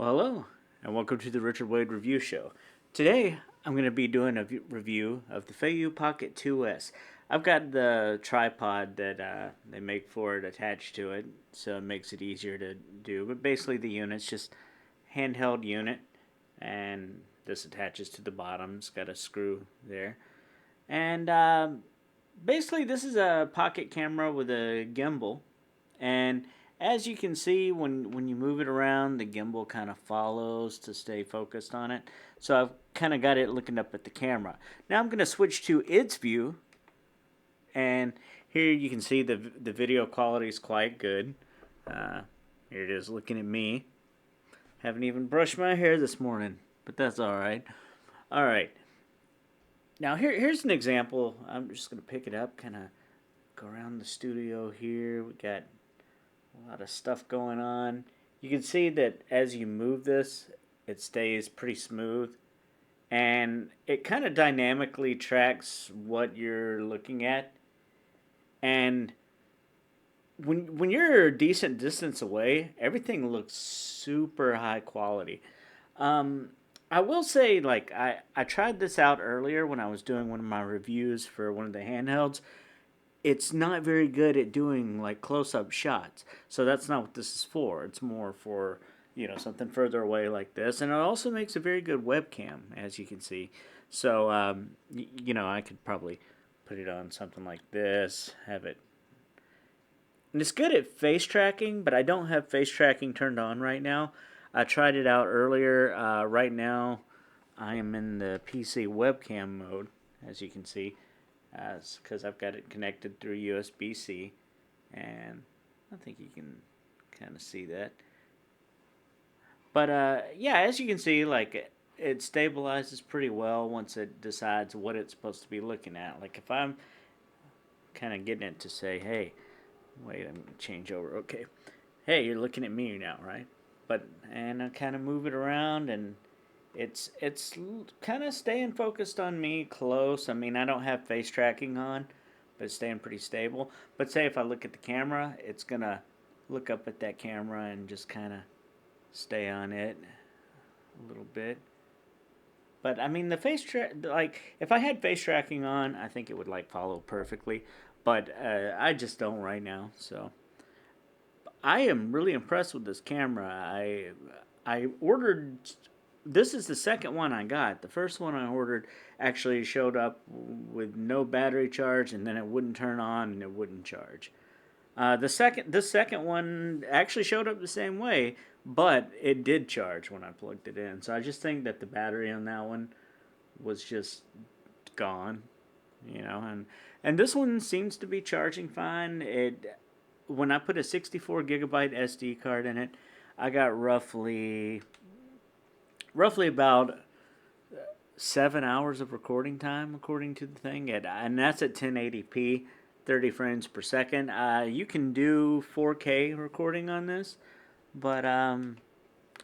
Well, hello, and welcome to the Richard Wade Review Show. Today, I'm going to be doing a review of the Feiyu Pocket 2S. I've got the tripod that they make for it attached to it, so it makes it easier to do. But basically, the unit's just handheld unit, and this attaches to the bottom. It's got a screw there, and basically, this is a pocket camera with a gimbal, and as you can see, when you move it around, the gimbal kind of follows to stay focused on it. So I've kind of got it looking up at the camera. Now I'm going to switch to its view, and here you can see the video quality is quite good. Here it is looking at me. Haven't even brushed my hair this morning, but that's all right. All right. Now here's an example. I'm just going to pick it up, kind of go around the studio here. We got a lot of stuff going on. You can see that as you move this, it stays pretty smooth. And it kind of dynamically tracks what you're looking at. And when you're a decent distance away, everything looks super high quality. Um, I will say, like, I tried this out earlier when I was doing one of my reviews for one of the handhelds. It's not very good at doing like close-up shots. So that's not what this is for. It's more for, something further away like this. And it also makes a very good webcam, as you can see. So, I could probably put it on something like this, have it. And it's good at face tracking, but I don't have face tracking turned on right now. I tried it out earlier. Right now, I am in the PC webcam mode, as you can see, because I've got it connected through USB-C, and I think you can kind of see that. But yeah, as you can see, like it stabilizes pretty well once it decides what it's supposed to be looking at. Like if I'm kind of getting it to say, hey, wait, I'm gonna change over. Okay, hey, you're looking at me now, right? And I kind of move it around, and it's kind of staying focused on me close. I mean, I don't have face tracking on, but it's staying pretty stable. But say if I look at the camera, it's gonna look up at that camera and just kind of stay on it a little bit. But I mean, the like if I had face tracking on, I think it would like follow perfectly. But I just don't right now. So I am really impressed with this camera. I ordered. This is the second one I got. The first one I ordered actually showed up with no battery charge, and then it wouldn't turn on and it wouldn't charge. This second one actually showed up the same way, but it did charge when I plugged it in. So I just think that the battery on that one was just gone, and this one seems to be charging fine. It When I put a 64 gigabyte SD card in it, I got roughly about 7 hours of recording time according to the thing, and that's at 1080p, 30 frames per second. You can do 4K recording on this, but I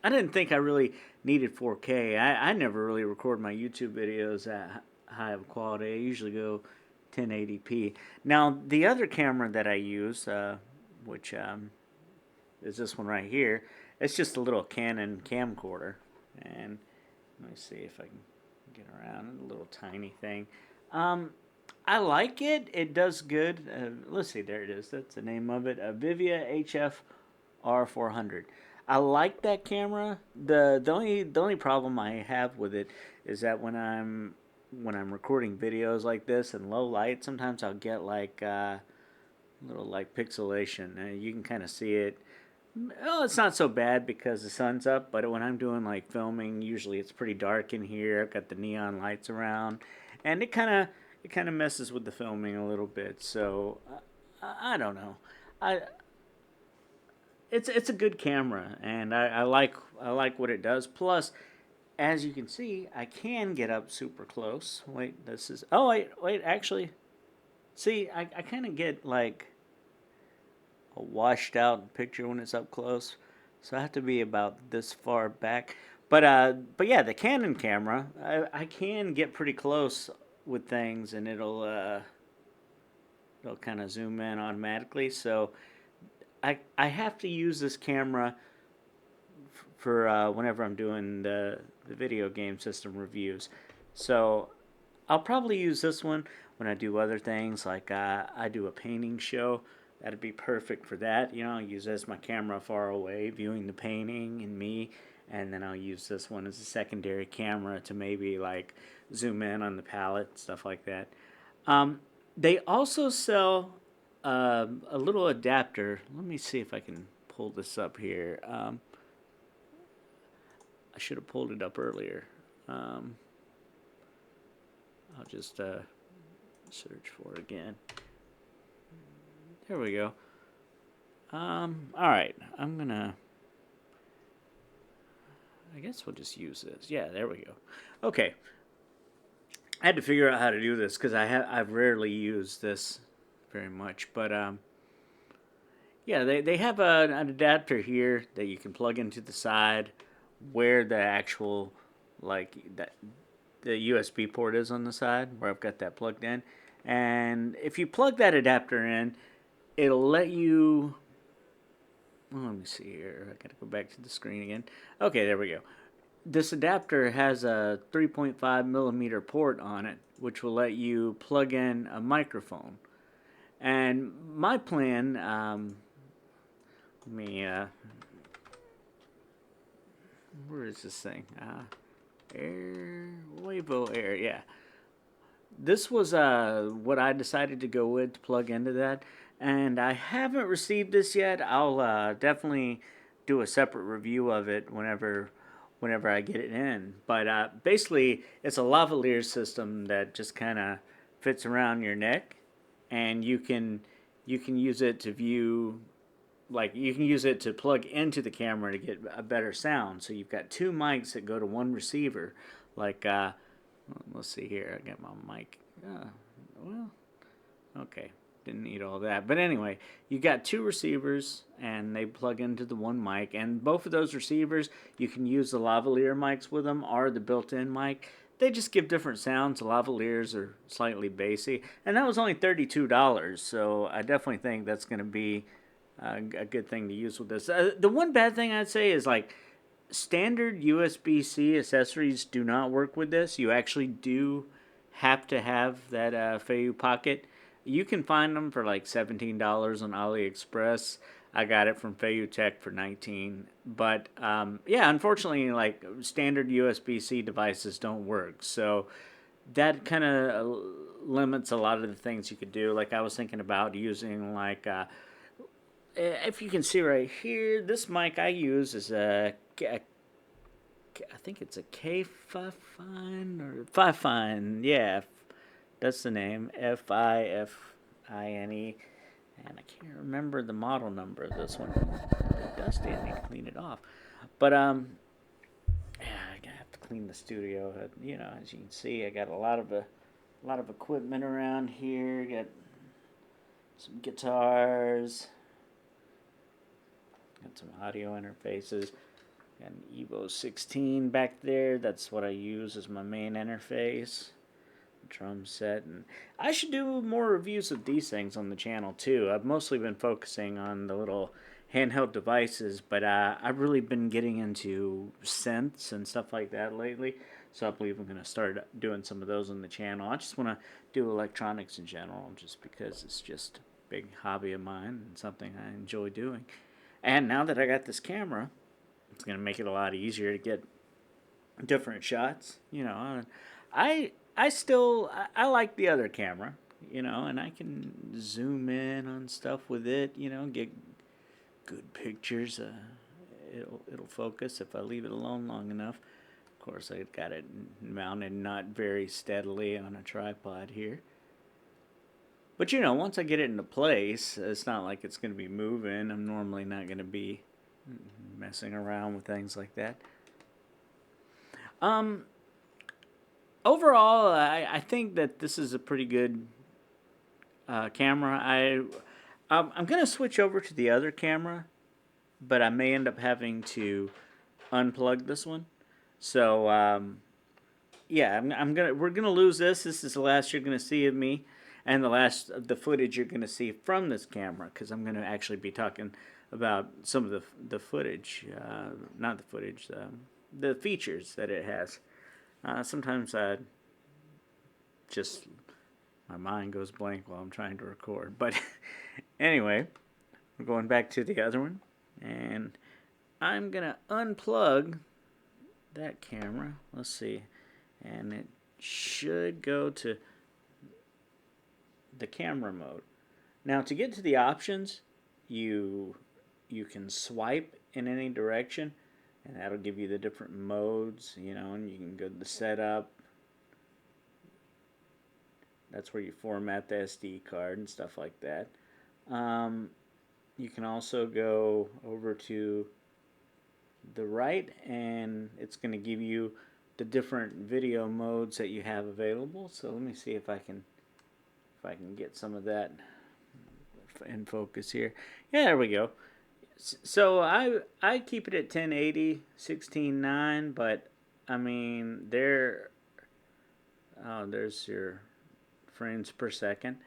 didn't think I really needed 4K. I never really record my YouTube videos at high of quality. I usually go 1080p. Now, the other camera that I use, which is this one right here, it's just a little Canon camcorder. And let me see if I can get around a little tiny thing. I like it. It does good. Let's see, there it is. That's the name of it. A Vivia HF R400. I like that camera. The only problem I have with it is that when I'm recording videos like this in low light, sometimes I'll get like little like pixelation. You can kind of see it. Oh, it's not so bad because the sun's up, but when I'm doing like filming, usually it's pretty dark in here. I've got the neon lights around, and it kind of messes with the filming a little bit. So I don't know. I it's a good camera, and I like what it does. Plus, as you can see, I can get up super close. Wait, this is wait actually, see I kind of get like a washed out picture when it's up close. So I have to be about this far back. But yeah, the Canon camera, I can get pretty close with things, and it'll kind of zoom in automatically. So I have to use this camera for whenever I'm doing the video game system reviews. So I'll probably use this one when I do other things, like I do a painting show. That'd be perfect for that. You know, I'll use as my camera far away, viewing the painting and me, and then I'll use this one as a secondary camera to maybe like zoom in on the palette, stuff like that. Um, they also sell a little adapter. Let me see if I can pull this up here. I should have pulled it up earlier. Um, I'll just search for it again. There we go. All right, I guess we'll just use this. Yeah, there we go. Okay, I had to figure out how to do this because I've rarely used this very much, but yeah, they have an adapter here that you can plug into the side where the actual like that the USB port is on the side where I've got that plugged in. And if you plug that adapter in, it'll let you. Well, let me see here. I gotta go back to the screen again. Okay, there we go. This adapter has a 3.5 millimeter port on it, which will let you plug in a microphone. And my plan, let me, where is this thing? Air, Wavo Air, yeah. This was what I decided to go with to plug into that, and I haven't received this yet. I'll definitely do a separate review of it whenever I get it in. But basically, it's a lavalier system that just kind of fits around your neck, and you can use it to view. Like you can use it to plug into the camera to get a better sound. So you've got two mics that go to one receiver. Like let's see here. I got my mic. Well, okay. Didn't need all that. But anyway, you got two receivers and they plug into the one mic. And both of those receivers, you can use the lavalier mics with them or the built-in mic. They just give different sounds. The lavaliers are slightly bassy. And that was only $32. So I definitely think that's going to be a good thing to use with this. The one bad thing I'd say is like standard USB-C accessories do not work with this. You actually do have to have that Feiyu Pocket. You can find them for like $17 on AliExpress. I got it from Feiyu Tech for 19. But yeah, unfortunately, like standard USB-C devices don't work. So that kind of limits a lot of the things you could do. Like I was thinking about using like if you can see right here, this mic I use is I think it's a K5Fine or Fifine. Yeah, that's the name. Fifine. And I can't remember the model number of this one. It's dusty. I need to clean it off. But yeah, I have to clean the studio. You know, as you can see, I got a lot of equipment around here. Got some guitars. Got some audio interfaces. Got an Evo 16 back there. That's what I use as my main interface. Drum set. And I should do more reviews of these things on the channel too. I've mostly been focusing on the little handheld devices, but I've really been getting into synths and stuff like that lately. So I believe I'm going to start doing some of those on the channel. I just want to do electronics in general just because it's just a big hobby of mine and something I enjoy doing. And now that I got this camera, it's going to make it a lot easier to get different shots. You know, I still I like the other camera, you know, and I can zoom in on stuff with it, you know, get good pictures. It'll focus if I leave it alone long enough. Of course, I've got it mounted not very steadily on a tripod here. But you know, once I get it into place, it's not like it's going to be moving. I'm normally not going to be messing around with things like that. Overall, I think that this is a pretty good camera. I'm going to switch over to the other camera, but I may end up having to unplug this one. So yeah, we're gonna lose this. This is the last you're gonna see of me, and the last of the footage you're gonna see from this camera, because I'm gonna actually be talking about some of the footage, not the footage, the features that it has. Sometimes I just my mind goes blank while I'm trying to record. But anyway, we're going back to the other one, and I'm gonna unplug that camera. Let's see, and it should go to the camera mode. Now, to get to the options, you you can swipe in any direction, and that'll give you the different modes. And you can go to the setup. That's where you format the SD card and stuff like that. Um, you can also go over to the right, and it's going to give you the different video modes that you have available. So let me see if I can get some of that in focus here. Yeah, there we go. So I keep it at 1080 16:9, but I mean there's your frames per second.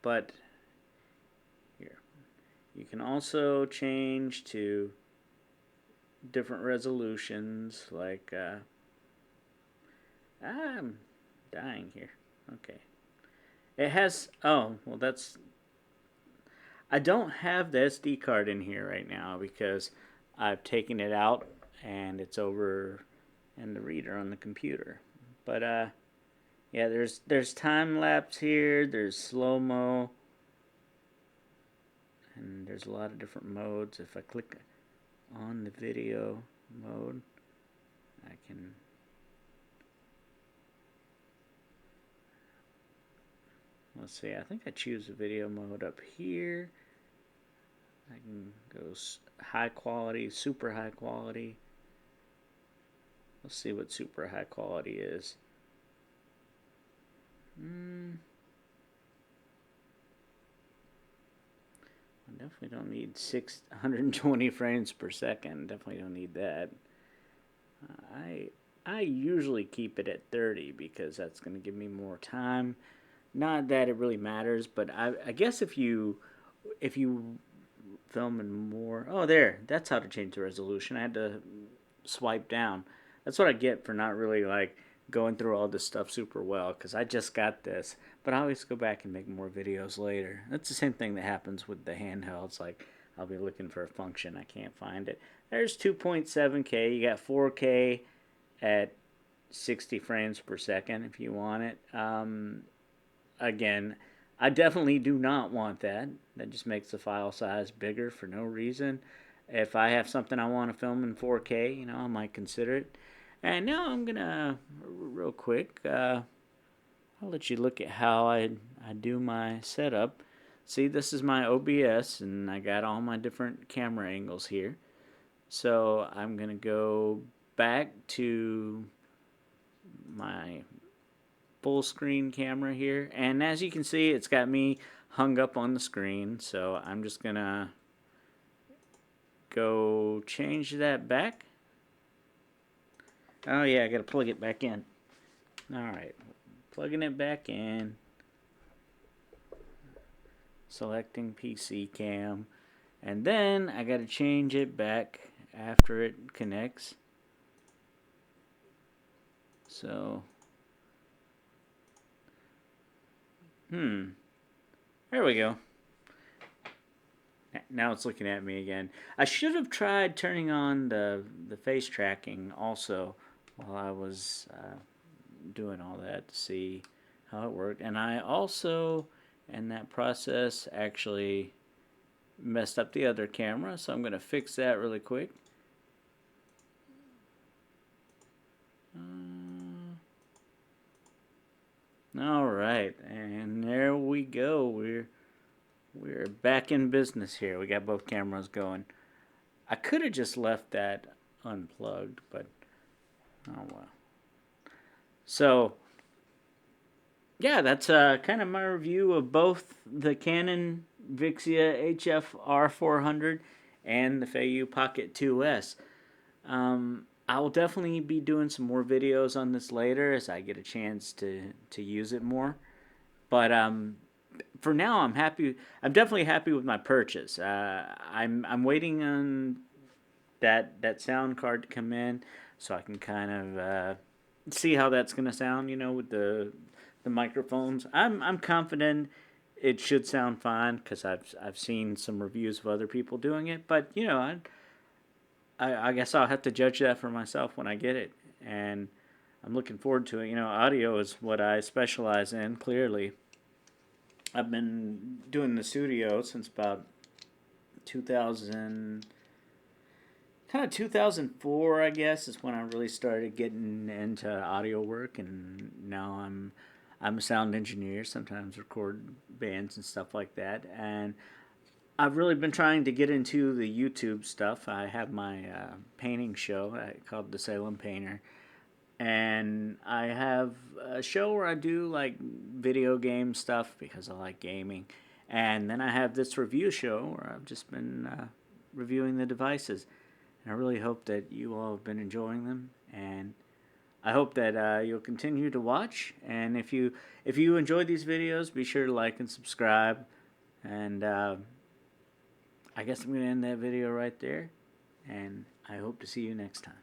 But here, you can also change to different resolutions. Like I'm dying here. Okay. It has. Oh, well, that's. I don't have the SD card in here right now because I've taken it out and it's over in the reader on the computer. But yeah, there's time lapse here. There's slow mo, and there's a lot of different modes. If I click on the video mode, I can. Let's see. I think I choose the video mode up here. I can go high quality, super high quality. Let's see what super high quality is. I definitely don't need 120 frames per second. Definitely don't need that. I usually keep it at 30 because that's going to give me more time. Not that it really matters, but I guess if you film in more, oh, there, that's how to change the resolution. I had to swipe down. That's what I get for not really like going through all this stuff super well because I just got this. But I always go back and make more videos later. That's the same thing that happens with the handhelds. Like I'll be looking for a function, I can't find it. There's 2.7K. You got 4K at 60 frames per second if you want it. Again, I definitely do not want that. That just makes the file size bigger for no reason. If I have something I want to film in 4K, I might consider it. And now I'm gonna real quick. I'll let you look at how I do my setup. See, this is my OBS, and I got all my different camera angles here. So I'm gonna go back to my full screen camera here, and as you can see, it's got me hung up on the screen. So I'm just gonna go change that back. Oh yeah, I gotta plug it back in. Alright, plugging it back in. Selecting PC cam. And then I gotta change it back after it connects. So, there we go. Now it's looking at me again. I should have tried turning on the face tracking also while I was doing all that to see how it worked. And I also, in that process, actually messed up the other camera, so I'm going to fix that really quick. All right, and there we go. We're back in business here. We got both cameras going. I could have just left that unplugged, but oh well. So yeah, that's kind of my review of both the Canon Vixia HF-R400 and the Feiyu Pocket 2S. I will definitely be doing some more videos on this later as I get a chance to use it more. But for now, I'm happy. I'm definitely happy with my purchase. I'm waiting on that sound card to come in so I can kind of see how that's gonna sound. You know, with the microphones. I'm confident it should sound fine because I've seen some reviews of other people doing it. But you know, I guess I'll have to judge that for myself when I get it, and I'm looking forward to it. You know, audio is what I specialize in. Clearly, I've been doing the studio since about 2000, kind of 2004, I guess, is when I really started getting into audio work, and now I'm a sound engineer. Sometimes record bands and stuff like that, and I've really been trying to get into the YouTube stuff. I have my painting show called The Salem Painter, and I have a show where I do like video game stuff because I like gaming, and then I have this review show where I've just been reviewing the devices, and I really hope that you all have been enjoying them, and I hope that you'll continue to watch. And if you enjoy these videos, be sure to like and subscribe. And I guess I'm gonna end that video right there, and I hope to see you next time.